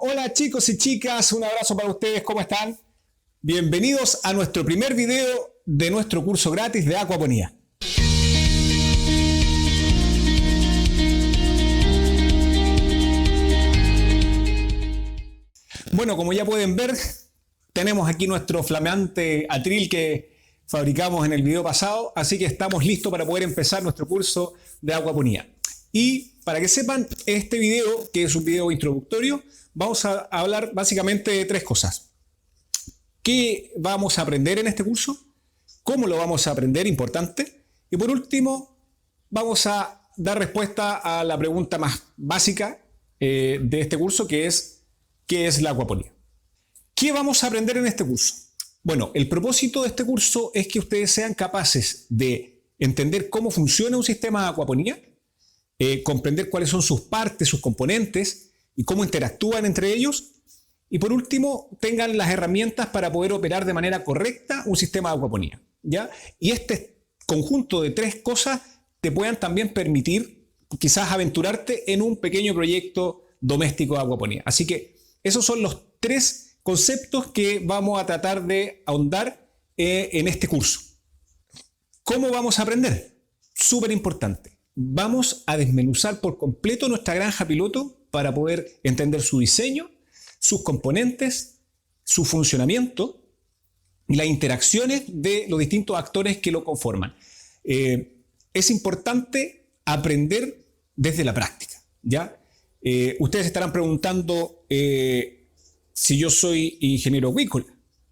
Hola chicos y chicas, un abrazo para ustedes, ¿cómo están? Bienvenidos a nuestro primer video de nuestro curso gratis de acuaponía. Bueno, como ya pueden ver, tenemos aquí nuestro flamante atril que fabricamos en el video pasado, así que estamos listos para poder empezar nuestro curso de acuaponía. Y para que sepan, este video, que es un video introductorio, vamos a hablar básicamente de tres cosas. ¿Qué vamos a aprender en este curso? ¿Cómo lo vamos a aprender? Importante. Y por último, vamos a dar respuesta a la pregunta más básica de este curso, que es ¿qué es la acuaponía? ¿Qué vamos a aprender en este curso? Bueno, el propósito de este curso es que ustedes sean capaces de entender cómo funciona un sistema de acuaponía, comprender cuáles son sus partes, sus componentes y cómo interactúan entre ellos. Y por último, tengan las herramientas para poder operar de manera correcta un sistema de acuaponía, ¿ya? Y este conjunto de tres cosas te puedan también permitir quizás aventurarte en un pequeño proyecto doméstico de acuaponía. Así que esos son los tres conceptos que vamos a tratar de ahondar en este curso. ¿Cómo vamos a aprender? Súper importante. Vamos a desmenuzar por completo nuestra granja piloto para poder entender su diseño, sus componentes, su funcionamiento y las interacciones de los distintos actores que lo conforman. Es importante aprender desde la práctica, ¿ya? Ustedes estarán preguntando si yo soy ingeniero acuícola.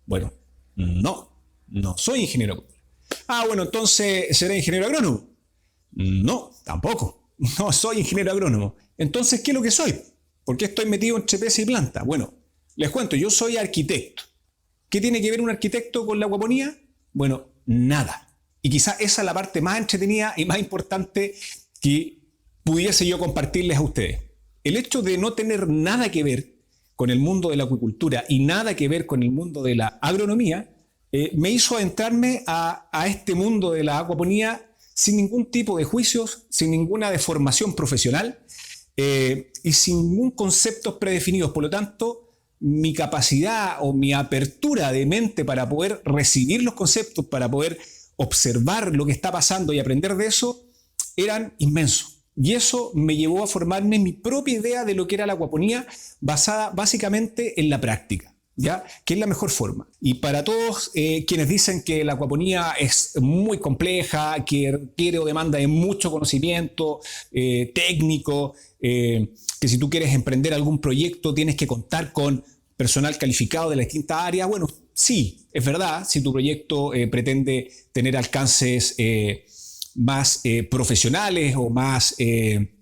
Bueno, no soy ingeniero acuícola. Bueno, entonces, ¿seré ingeniero agrónomo? No, tampoco. No soy ingeniero agrónomo. Entonces, ¿qué es lo que soy? ¿Por qué estoy metido entre peces y plantas? Bueno, les cuento, yo soy arquitecto. ¿Qué tiene que ver un arquitecto con la acuaponía? Bueno, nada. Y quizás esa es la parte más entretenida y más importante que pudiese yo compartirles a ustedes. El hecho de no tener nada que ver con el mundo de la acuicultura y nada que ver con el mundo de la agronomía, me hizo adentrarme a este mundo de la acuaponía sin ningún tipo de juicios, sin ninguna deformación profesional y sin ningún conceptos predefinidos. Por lo tanto, mi capacidad o mi apertura de mente para poder recibir los conceptos, para poder observar lo que está pasando y aprender de eso, eran inmensos. Y eso me llevó a formarme mi propia idea de lo que era la acuaponía, basada básicamente en la práctica, ¿ya? Que es la mejor forma. Y para todos quienes dicen que la acuaponía es muy compleja, que requiere o demanda de mucho conocimiento técnico, que si tú quieres emprender algún proyecto tienes que contar con personal calificado de las distintas áreas, bueno, sí, es verdad, si tu proyecto pretende tener alcances más profesionales o más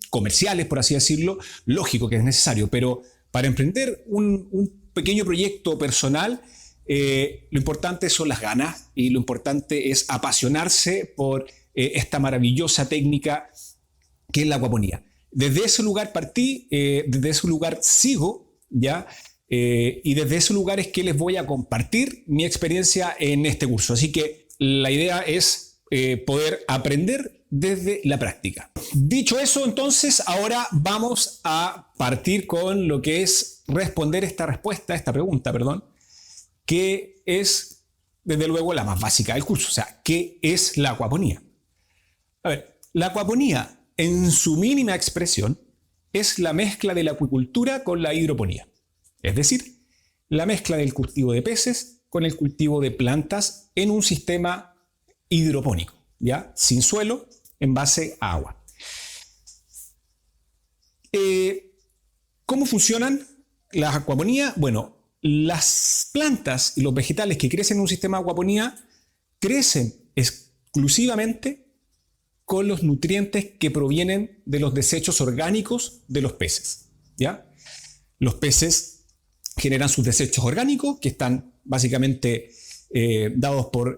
comerciales, por así decirlo, lógico que es necesario, pero para emprender un pequeño proyecto personal, lo importante son las ganas y lo importante es apasionarse por esta maravillosa técnica que es la acuaponía. Desde ese lugar partí, desde ese lugar sigo, ¿ya? Y desde ese lugar es que les voy a compartir mi experiencia en este curso. Así que la idea es poder aprender desde la práctica. Dicho eso, entonces, ahora vamos a partir con lo que es responder esta pregunta, que es, desde luego, la más básica del curso. O sea, ¿qué es la acuaponía? A ver, la acuaponía, en su mínima expresión, es la mezcla de la acuicultura con la hidroponía. Es decir, la mezcla del cultivo de peces con el cultivo de plantas en un sistema hidropónico, ¿ya? Sin suelo, en base a agua. ¿Cómo funcionan las acuaponías? Bueno, las plantas y los vegetales que crecen en un sistema de acuaponía crecen exclusivamente con los nutrientes que provienen de los desechos orgánicos de los peces, ¿ya? Los peces generan sus desechos orgánicos que están básicamente dados por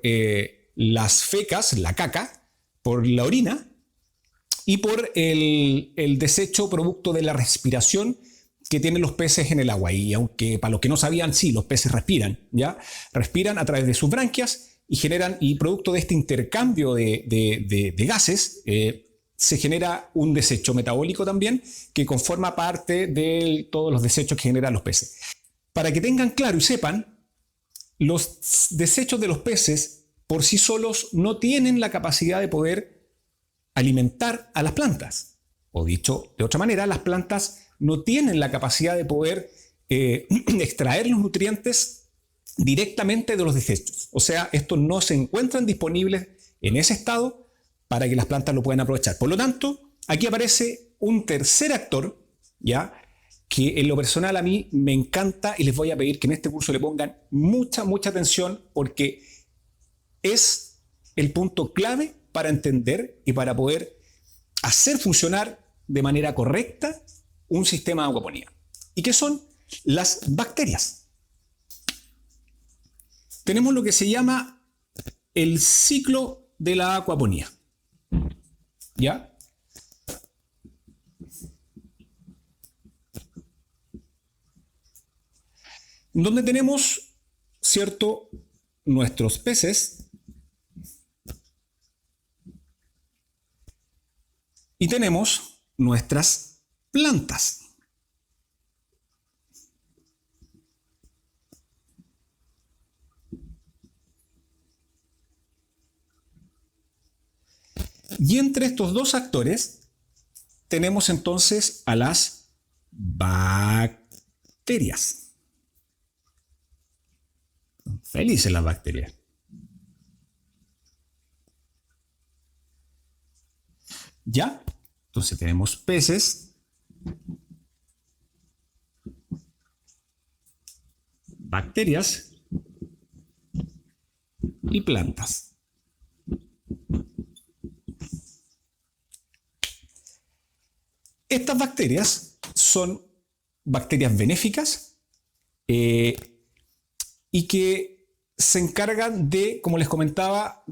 las fecas, la caca, por la orina y por el desecho producto de la respiración que tienen los peces en el agua. Y aunque para los que no sabían, sí, los peces respiran, ¿ya? Respiran a través de sus branquias y generan, y producto de este intercambio de gases, se genera un desecho metabólico también que conforma parte de todos los desechos que generan los peces. Para que tengan claro y sepan, los desechos de los peces por sí solos no tienen la capacidad de poder alimentar a las plantas. O dicho de otra manera, las plantas no tienen la capacidad de poder extraer los nutrientes directamente de los desechos. O sea, estos no se encuentran disponibles en ese estado para que las plantas lo puedan aprovechar. Por lo tanto, aquí aparece un tercer actor, ¿ya?, que en lo personal a mí me encanta y les voy a pedir que en este curso le pongan mucha atención porque es el punto clave para entender y para poder hacer funcionar de manera correcta un sistema de acuaponía. ¿Y qué son? Las bacterias. Tenemos lo que se llama el ciclo de la acuaponía. ¿Ya? Donde tenemos, ¿cierto?, nuestros peces y tenemos nuestras plantas. Y entre estos dos actores tenemos entonces a las bacterias. Felices las bacterias. ¿Ya? Entonces tenemos peces, bacterias y plantas. Estas bacterias son bacterias benéficas y que se encargan de, como les comentaba,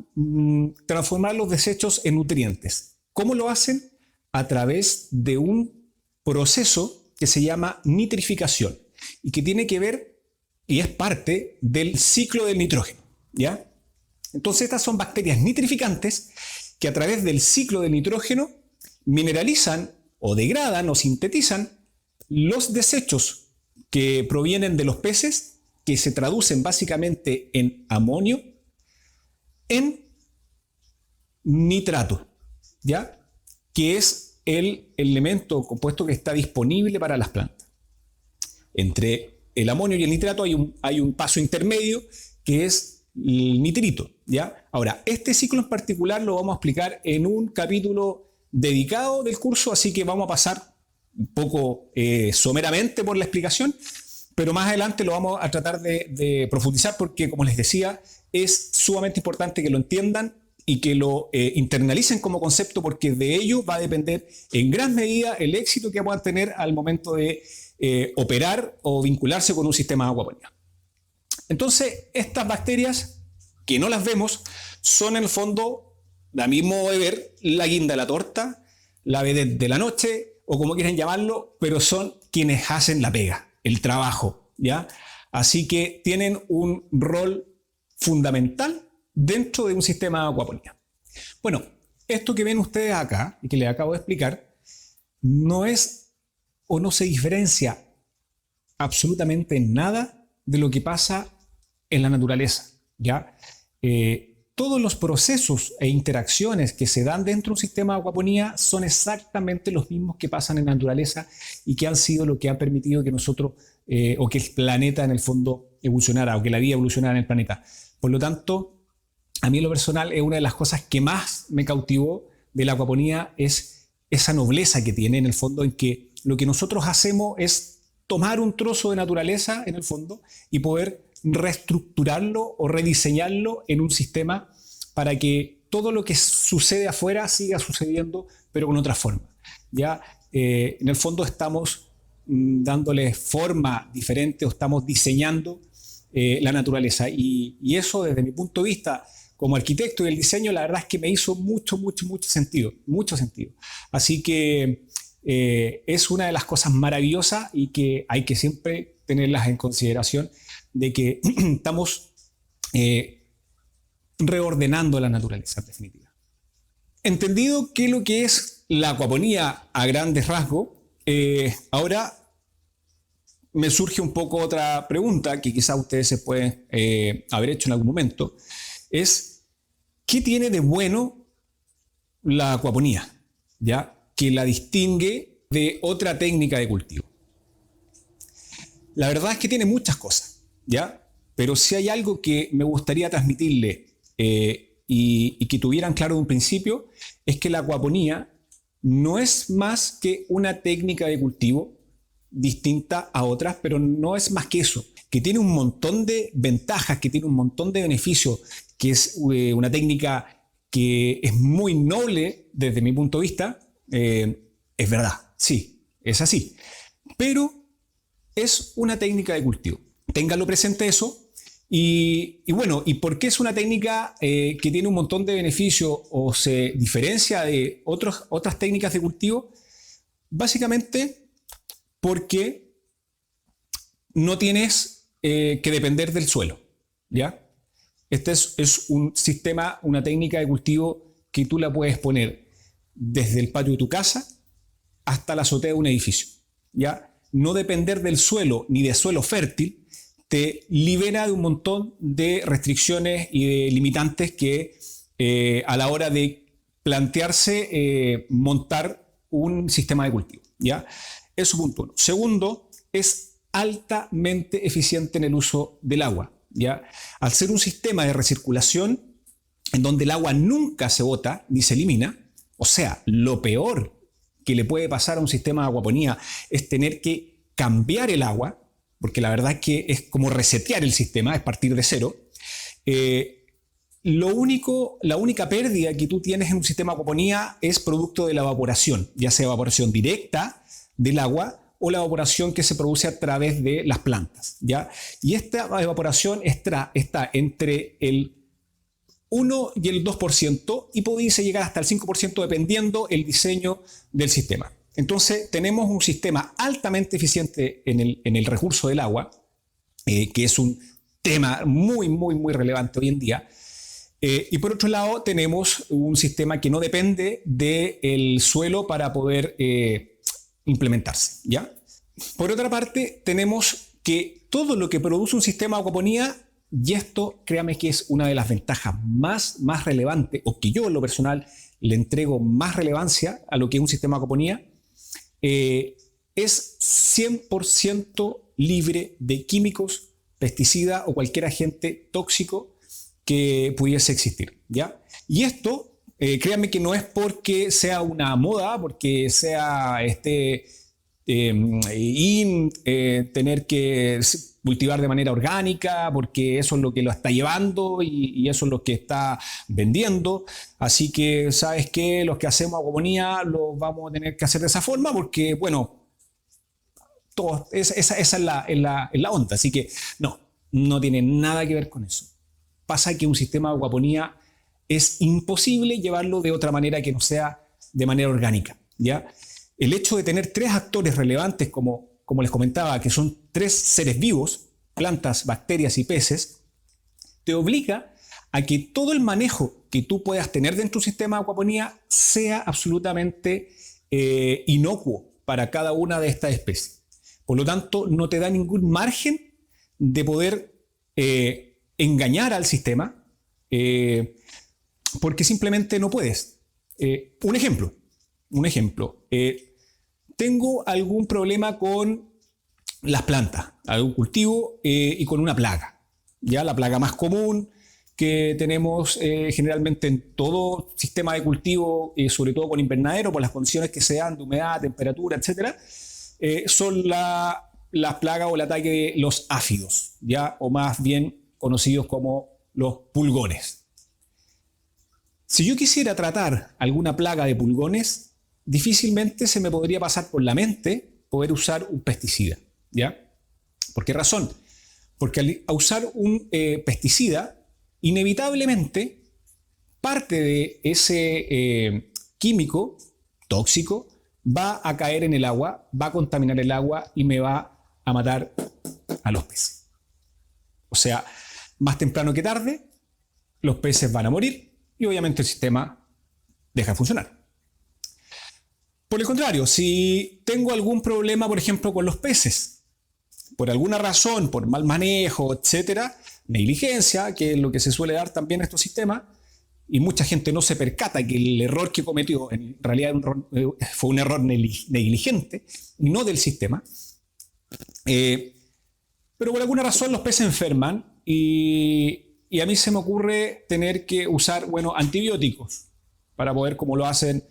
transformar los desechos en nutrientes. ¿Cómo lo hacen? A través de un proceso que se llama nitrificación y que tiene que ver y es parte del ciclo del nitrógeno, ¿ya? Entonces estas son bacterias nitrificantes que a través del ciclo del nitrógeno mineralizan o degradan o sintetizan los desechos que provienen de los peces, que se traducen básicamente en amonio, en nitrato, ¿ya?, que es el elemento compuesto que está disponible para las plantas. Entre el amonio y el nitrato hay un paso intermedio que es el nitrito, ¿ya? Ahora, este ciclo en particular lo vamos a explicar en un capítulo dedicado del curso, así que vamos a pasar un poco someramente por la explicación, pero más adelante lo vamos a tratar de profundizar porque, como les decía, es sumamente importante que lo entiendan y que lo internalicen como concepto porque de ello va a depender en gran medida el éxito que puedan tener al momento de operar o vincularse con un sistema de acuaponía. Entonces, estas bacterias, que no las vemos, son en el fondo, da mismo de ver, la guinda de la torta, la vedette de la noche, o como quieran llamarlo, pero son quienes hacen la pega, el trabajo, ¿ya? Así que tienen un rol fundamental dentro de un sistema de acuaponía. Bueno, esto que ven ustedes acá, y que les acabo de explicar, no es o no se diferencia absolutamente nada de lo que pasa en la naturaleza, ¿ya? Todos los procesos e interacciones que se dan dentro de un sistema de acuaponía son exactamente los mismos que pasan en la naturaleza y que han sido lo que ha permitido que nosotros, o que el planeta en el fondo evolucionara, o que la vida evolucionara en el planeta. Por lo tanto, a mí en lo personal es una de las cosas que más me cautivó de la acuaponía, es esa nobleza que tiene en el fondo, en que lo que nosotros hacemos es tomar un trozo de naturaleza en el fondo y poder reestructurarlo o rediseñarlo en un sistema para que todo lo que sucede afuera siga sucediendo, pero con otra forma. ¿Ya? En el fondo estamos dándole forma diferente o estamos diseñando la naturaleza. Y eso, desde mi punto de vista como arquitecto y el diseño, la verdad es que me hizo mucho sentido, mucho sentido. Así que es una de las cosas maravillosas y que hay que siempre tenerlas en consideración, de que estamos reordenando la naturaleza, en definitiva. Entendido qué es lo que es la acuaponía a grandes rasgos, ahora me surge un poco otra pregunta que quizás ustedes se pueden haber hecho en algún momento, es ¿qué tiene de bueno la acuaponía? ¿Ya? Que la distingue de otra técnica de cultivo. La verdad es que tiene muchas cosas, ¿ya? Pero si hay algo que me gustaría transmitirle y que tuvieran claro de un principio, es que la acuaponía no es más que una técnica de cultivo distinta a otras, pero no es más que eso, que tiene un montón de ventajas, que tiene un montón de beneficios, que es una técnica que es muy noble desde mi punto de vista, es verdad, sí, es así, pero es una técnica de cultivo. Ténganlo presente eso. Y bueno, ¿y por qué es una técnica que tiene un montón de beneficios o se diferencia de otras técnicas de cultivo? Básicamente porque no tienes que depender del suelo, ¿ya? Este es un sistema, una técnica de cultivo que tú la puedes poner desde el patio de tu casa hasta la azotea de un edificio, ¿ya? No depender del suelo ni de suelo fértil te libera de un montón de restricciones y de limitantes que a la hora de plantearse montar un sistema de cultivo, ¿ya? Eso punto uno. Segundo, es altamente eficiente en el uso del agua, ¿ya? Al ser un sistema de recirculación en donde el agua nunca se bota ni se elimina, o sea, lo peor que le puede pasar a un sistema de acuaponía es tener que cambiar el agua, porque la verdad es que es como resetear el sistema, es partir de cero. La única pérdida que tú tienes en un sistema de acuaponía es producto de la evaporación, ya sea evaporación directa del agua o la evaporación que se produce a través de las plantas, ¿ya? Y esta evaporación está entre el 1 y el 2% y puede llegar hasta el 5% dependiendo el diseño del sistema. Entonces tenemos un sistema altamente eficiente en el recurso del agua, que es un tema muy, muy, muy relevante hoy en día. Y por otro lado tenemos un sistema que no depende del suelo para poder implementarse, ¿ya? Por otra parte tenemos que todo lo que produce un sistema de acuaponía, y esto créame que es una de las ventajas más relevantes, o que yo en lo personal le entrego más relevancia a lo que es un sistema de acuaponía, es 100% libre de químicos, pesticidas o cualquier agente tóxico que pudiese existir, ¿ya? Y esto, créanme que no es porque sea una moda, porque sea tener que cultivar de manera orgánica, porque eso es lo que lo está llevando y eso es lo que está vendiendo. Así que, ¿sabes qué? Los que hacemos acuaponía lo vamos a tener que hacer de esa forma porque, bueno, esa es la onda. Así que no tiene nada que ver con eso. Pasa que un sistema de acuaponía es imposible llevarlo de otra manera que no sea de manera orgánica, ¿ya? El hecho de tener tres actores relevantes, como les comentaba, que son tres seres vivos, plantas, bacterias y peces, te obliga a que todo el manejo que tú puedas tener dentro de un sistema de acuaponía sea absolutamente inocuo para cada una de estas especies. Por lo tanto, no te da ningún margen de poder engañar al sistema porque simplemente no puedes. Un ejemplo. Tengo algún problema con las plantas, algún cultivo y con una plaga. Ya la plaga más común que tenemos generalmente en todo sistema de cultivo, sobre todo con invernadero, por las condiciones que se dan de humedad, temperatura, etc., son las plagas o el ataque de los áfidos, ¿ya? O más bien conocidos como los pulgones. Si yo quisiera tratar alguna plaga de pulgones, difícilmente se me podría pasar por la mente poder usar un pesticida, ¿ya? ¿Por qué razón? Porque al usar un pesticida, inevitablemente parte de ese químico tóxico va a caer en el agua, va a contaminar el agua y me va a matar a los peces. O sea, más temprano que tarde, los peces van a morir y obviamente el sistema deja de funcionar. Por el contrario, si tengo algún problema, por ejemplo, con los peces, por alguna razón, por mal manejo, etcétera, negligencia, que es lo que se suele dar también en estos sistemas, y mucha gente no se percata que el error que cometió en realidad fue un error negligente y no del sistema. Pero por alguna razón los peces enferman y a mí se me ocurre tener que usar, antibióticos para poder, como lo hacen,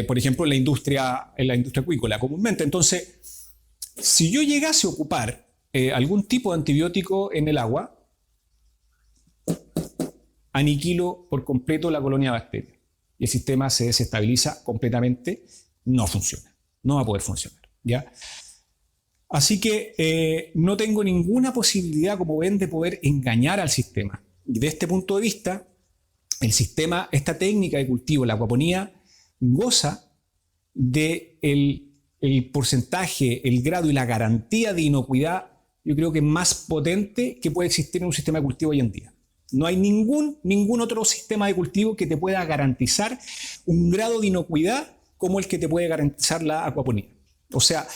por ejemplo, en la industria acuícola comúnmente. Entonces, si yo llegase a ocupar algún tipo de antibiótico en el agua, aniquilo por completo la colonia de bacterias y el sistema se desestabiliza completamente, no funciona, no va a poder funcionar, ¿ya? Así que no tengo ninguna posibilidad, como ven, de poder engañar al sistema. Y de este punto de vista, el sistema, esta técnica de cultivo, la acuaponía, goza de el porcentaje, el grado y la garantía de inocuidad, yo creo que más potente que puede existir en un sistema de cultivo hoy en día. No hay ningún otro sistema de cultivo que te pueda garantizar un grado de inocuidad como el que te puede garantizar la acuaponía. O sea,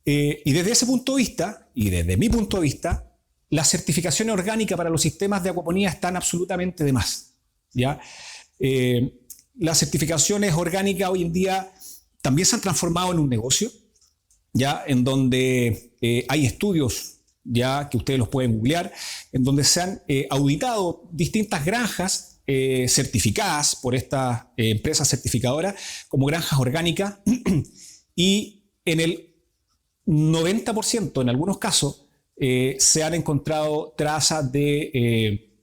y desde ese punto de vista, y desde mi punto de vista, las certificaciones orgánicas para los sistemas de acuaponía están absolutamente de más, ¿ya? Las certificaciones orgánicas hoy en día también se han transformado en un negocio, ¿ya? En donde hay estudios ya que ustedes los pueden googlear, en donde se han auditado distintas granjas certificadas por estas empresas certificadoras como granjas orgánicas y en el 90%, en algunos casos, se han encontrado trazas de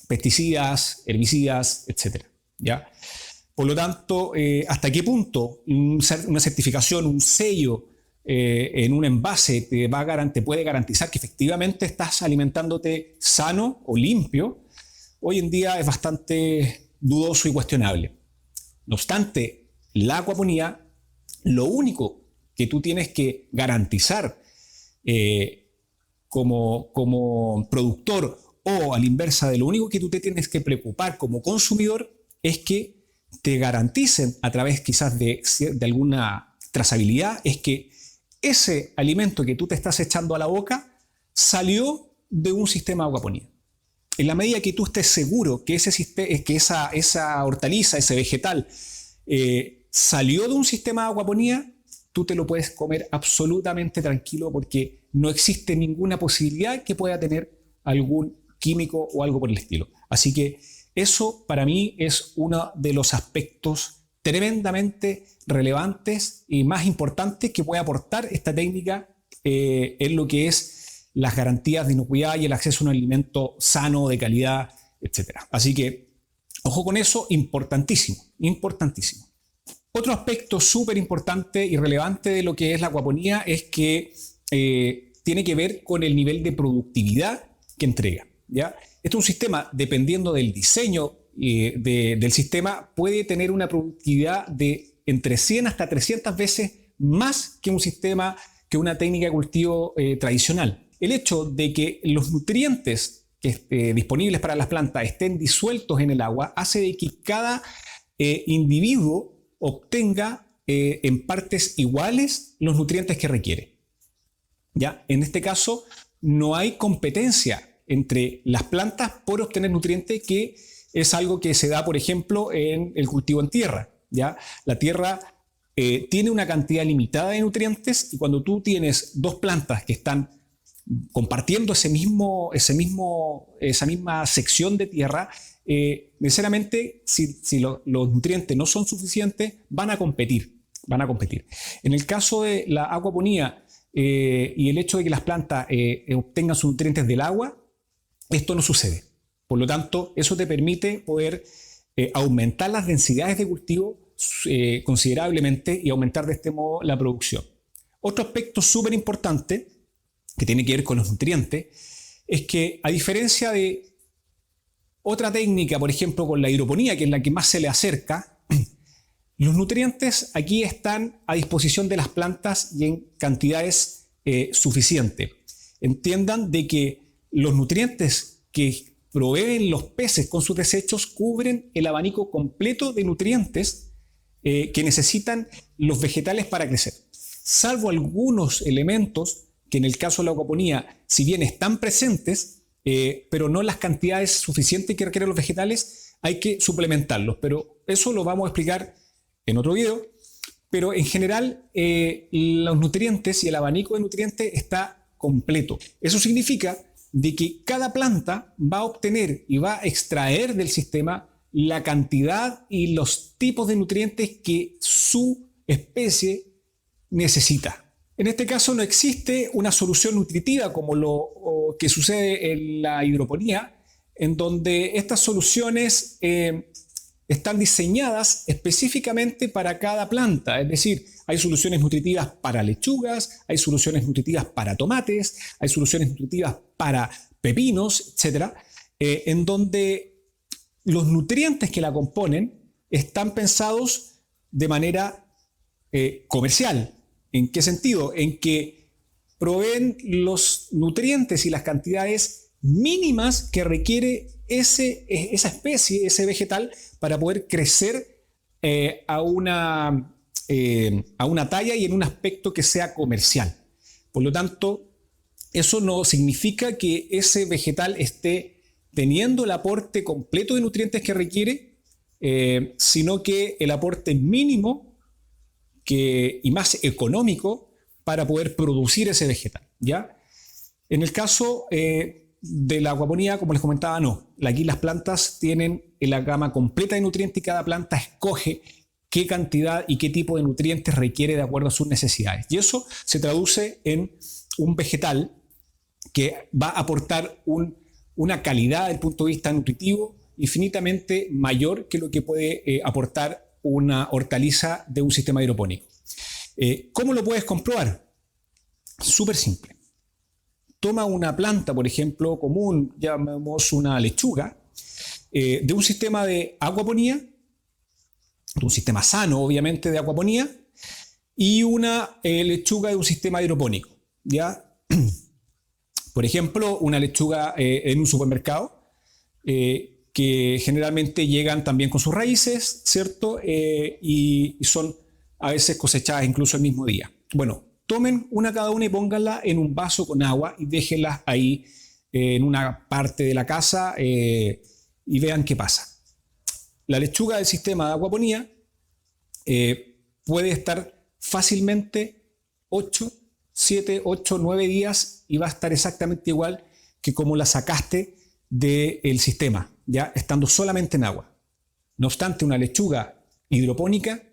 pesticidas, herbicidas, etc. ¿Ya? Por lo tanto, ¿hasta qué punto una certificación, un sello en un envase te puede garantizar que efectivamente estás alimentándote sano o limpio? Hoy en día es bastante dudoso y cuestionable. No obstante, la acuaponía, lo único que tú tienes que garantizar como productor o a la inversa de lo único que tú te tienes que preocupar como consumidor es que te garanticen a través quizás de alguna trazabilidad, es que ese alimento que tú te estás echando a la boca salió de un sistema de acuaponía. En la medida que tú estés seguro que esa hortaliza, ese vegetal, salió de un sistema de acuaponía, tú te lo puedes comer absolutamente tranquilo porque no existe ninguna posibilidad que pueda tener algún químico o algo por el estilo. Así que eso para mí es uno de los aspectos tremendamente relevantes y más importantes que puede aportar esta técnica en lo que es las garantías de inocuidad y el acceso a un alimento sano, de calidad, etc. Así que, ojo con eso, importantísimo, importantísimo. Otro aspecto súper importante y relevante de lo que es la acuaponía es que tiene que ver con el nivel de productividad que entrega, ¿ya? Este es un sistema, dependiendo del diseño del sistema, puede tener una productividad de entre 100 hasta 300 veces más que un sistema, que una técnica de cultivo tradicional. El hecho de que los nutrientes disponibles para las plantas estén disueltos en el agua hace de que cada individuo obtenga en partes iguales los nutrientes que requiere. ¿Ya? En este caso, no hay competencia entre las plantas por obtener nutrientes, que es algo que se da, por ejemplo, en el cultivo en tierra, ¿ya? La tierra tiene una cantidad limitada de nutrientes y cuando tú tienes dos plantas que están compartiendo esa misma sección de tierra, necesariamente si los nutrientes no son suficientes, van a competir. En el caso de la acuaponía y el hecho de que las plantas obtengan sus nutrientes del agua, esto no sucede. Por lo tanto, eso te permite poder aumentar las densidades de cultivo considerablemente y aumentar de este modo la producción. Otro aspecto súper importante que tiene que ver con los nutrientes es que, a diferencia de otra técnica, por ejemplo con la hidroponía, que es la que más se le acerca, los nutrientes aquí están a disposición de las plantas y en cantidades suficientes. Entiendan de que los nutrientes que proveen los peces con sus desechos cubren el abanico completo de nutrientes que necesitan los vegetales para crecer. Salvo algunos elementos que en el caso de la acuaponía, si bien están presentes, pero no las cantidades suficientes que requieren los vegetales, hay que suplementarlos. Pero eso lo vamos a explicar en otro video. Pero en general, los nutrientes y el abanico de nutrientes está completo. Eso significa de que cada planta va a obtener y va a extraer del sistema la cantidad y los tipos de nutrientes que su especie necesita. En este caso no existe una solución nutritiva como lo que sucede en la hidroponía, en donde estas soluciones están diseñadas específicamente para cada planta. Es decir, hay soluciones nutritivas para lechugas, hay soluciones nutritivas para tomates, hay soluciones nutritivas para pepinos, etc. En donde los nutrientes que la componen están pensados de manera comercial. ¿En qué sentido? En que proveen los nutrientes y las cantidades mínimas que requiere esa especie, ese vegetal, para poder crecer a una talla y en un aspecto que sea comercial. Por lo tanto, eso no significa que ese vegetal esté teniendo el aporte completo de nutrientes que requiere, sino que el aporte mínimo y más económico para poder producir ese vegetal, ¿ya? En el caso de la acuaponía, como les comentaba, no. Aquí las plantas tienen la gama completa de nutrientes y cada planta escoge qué cantidad y qué tipo de nutrientes requiere de acuerdo a sus necesidades. Y eso se traduce en un vegetal que va a aportar una calidad desde el punto de vista nutritivo infinitamente mayor que lo que puede aportar una hortaliza de un sistema hidropónico. ¿Cómo lo puedes comprobar? Súper simple. Toma una planta, por ejemplo, común, llamemos una lechuga, de un sistema de acuaponía, de un sistema sano, obviamente, de acuaponía, y una lechuga de un sistema hidropónico, ¿ya? Por ejemplo, una lechuga en un supermercado, que generalmente llegan también con sus raíces, ¿cierto? Y son a veces cosechadas incluso el mismo día. Bueno, tomen una cada una y pónganla en un vaso con agua y déjenlas ahí en una parte de la casa y vean qué pasa. La lechuga del sistema de acuaponía puede estar fácilmente 7, 8, 9 días y va a estar exactamente igual que como la sacaste del sistema, ya estando solamente en agua. No obstante, una lechuga hidropónica,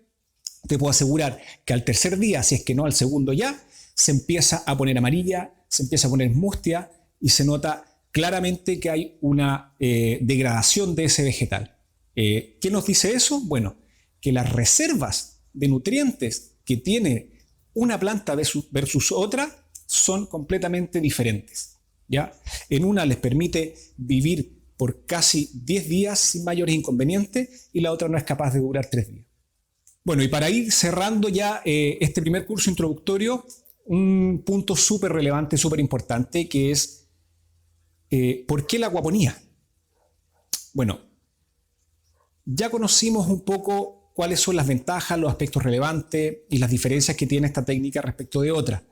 te puedo asegurar que al tercer día, si es que no al segundo ya, se empieza a poner amarilla, se empieza a poner mustia y se nota claramente que hay una degradación de ese vegetal. ¿Qué nos dice eso? Bueno, que las reservas de nutrientes que tiene una planta versus otra son completamente diferentes, ¿ya? En una les permite vivir por casi 10 días sin mayores inconvenientes y la otra no es capaz de durar 3 días. Bueno, y para ir cerrando ya este primer curso introductorio, un punto súper relevante, súper importante, que es ¿por qué la acuaponía? Bueno, ya conocimos un poco cuáles son las ventajas, los aspectos relevantes y las diferencias que tiene esta técnica respecto de otra.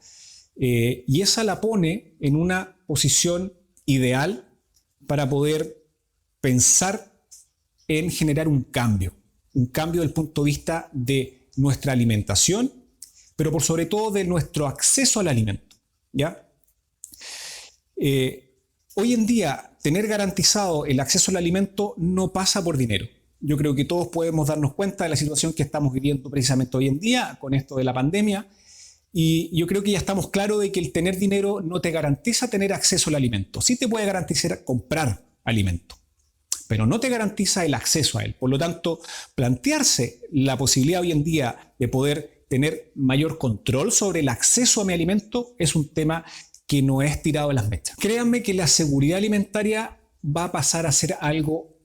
Y esa la pone en una posición ideal para poder pensar en generar un cambio desde el punto de vista de nuestra alimentación, pero por sobre todo de nuestro acceso al alimento, ¿ya? Hoy en día, tener garantizado el acceso al alimento no pasa por dinero. Yo creo que todos podemos darnos cuenta de la situación que estamos viviendo precisamente hoy en día con esto de la pandemia, y yo creo que ya estamos claros de que el tener dinero no te garantiza tener acceso al alimento. Sí te puede garantizar comprar alimento, pero no te garantiza el acceso a él. Por lo tanto, plantearse la posibilidad hoy en día de poder tener mayor control sobre el acceso a mi alimento es un tema que no es tirado de las mechas. Créanme que la seguridad alimentaria va a pasar a ser algo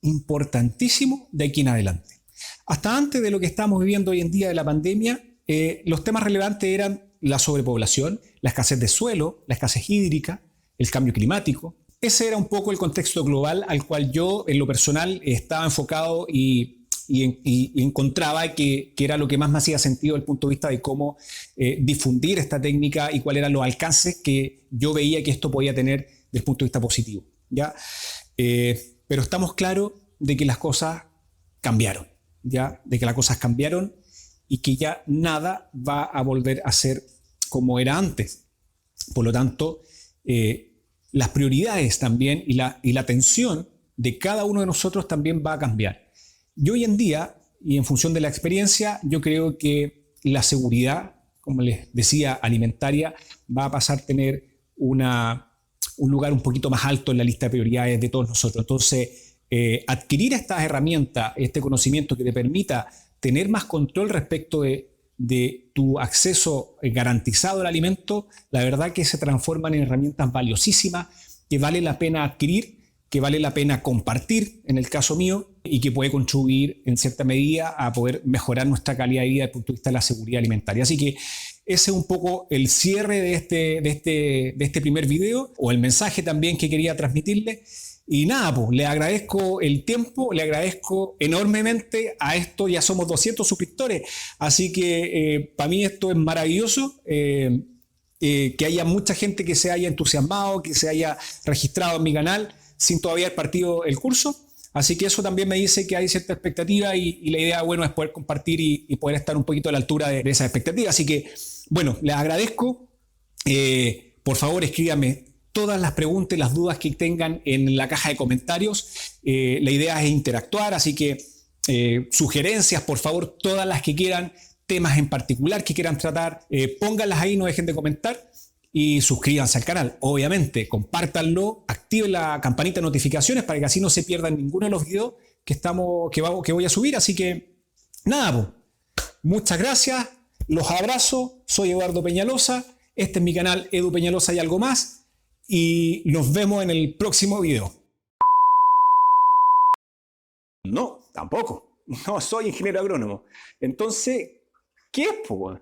importantísimo de aquí en adelante. Hasta antes de lo que estamos viviendo hoy en día de la pandemia, los temas relevantes eran la sobrepoblación, la escasez de suelo, la escasez hídrica, el cambio climático, ese era un poco el contexto global al cual yo, en lo personal, estaba enfocado y encontraba que era lo que más me hacía sentido desde el punto de vista de cómo difundir esta técnica y cuáles eran los alcances que yo veía que esto podía tener desde el punto de vista positivo, ¿ya? Pero estamos claros de que las cosas cambiaron, ¿ya? De que las cosas cambiaron y que ya nada va a volver a ser como era antes. Por lo tanto, las prioridades también y la atención de cada uno de nosotros también va a cambiar. Y hoy en día, y en función de la experiencia, yo creo que la seguridad, como les decía, alimentaria, va a pasar a tener un lugar un poquito más alto en la lista de prioridades de todos nosotros. Entonces, adquirir estas herramientas, este conocimiento que te permita tener más control respecto de tu acceso garantizado al alimento, la verdad que se transforman en herramientas valiosísimas que vale la pena adquirir, que vale la pena compartir, en el caso mío, y que puede contribuir en cierta medida a poder mejorar nuestra calidad de vida desde el punto de vista de la seguridad alimentaria. Así que ese es un poco el cierre de este primer video, o el mensaje también que quería transmitirle. Y nada, pues le agradezco el tiempo, le agradezco enormemente a esto, ya somos 200 suscriptores, así que para mí esto es maravilloso, que haya mucha gente que se haya entusiasmado, que se haya registrado en mi canal sin todavía haber partido el curso, así que eso también me dice que hay cierta expectativa y la idea, bueno, es poder compartir y poder estar un poquito a la altura de esa expectativa, así que, bueno, les agradezco, por favor escríbanme todas las preguntas y las dudas que tengan en la caja de comentarios. La idea es interactuar, así que sugerencias, por favor, todas las que quieran, temas en particular que quieran tratar, pónganlas ahí, no dejen de comentar y suscríbanse al canal. Obviamente, compártanlo, activen la campanita de notificaciones para que así no se pierdan ninguno de los videos que voy a subir. Así que, nada, pues, muchas gracias, los abrazo, soy Eduardo Peñalosa, este es mi canal Edu Peñalosa y algo más. Y nos vemos en el próximo video. No, tampoco. No soy ingeniero agrónomo. Entonces, ¿qué es, po?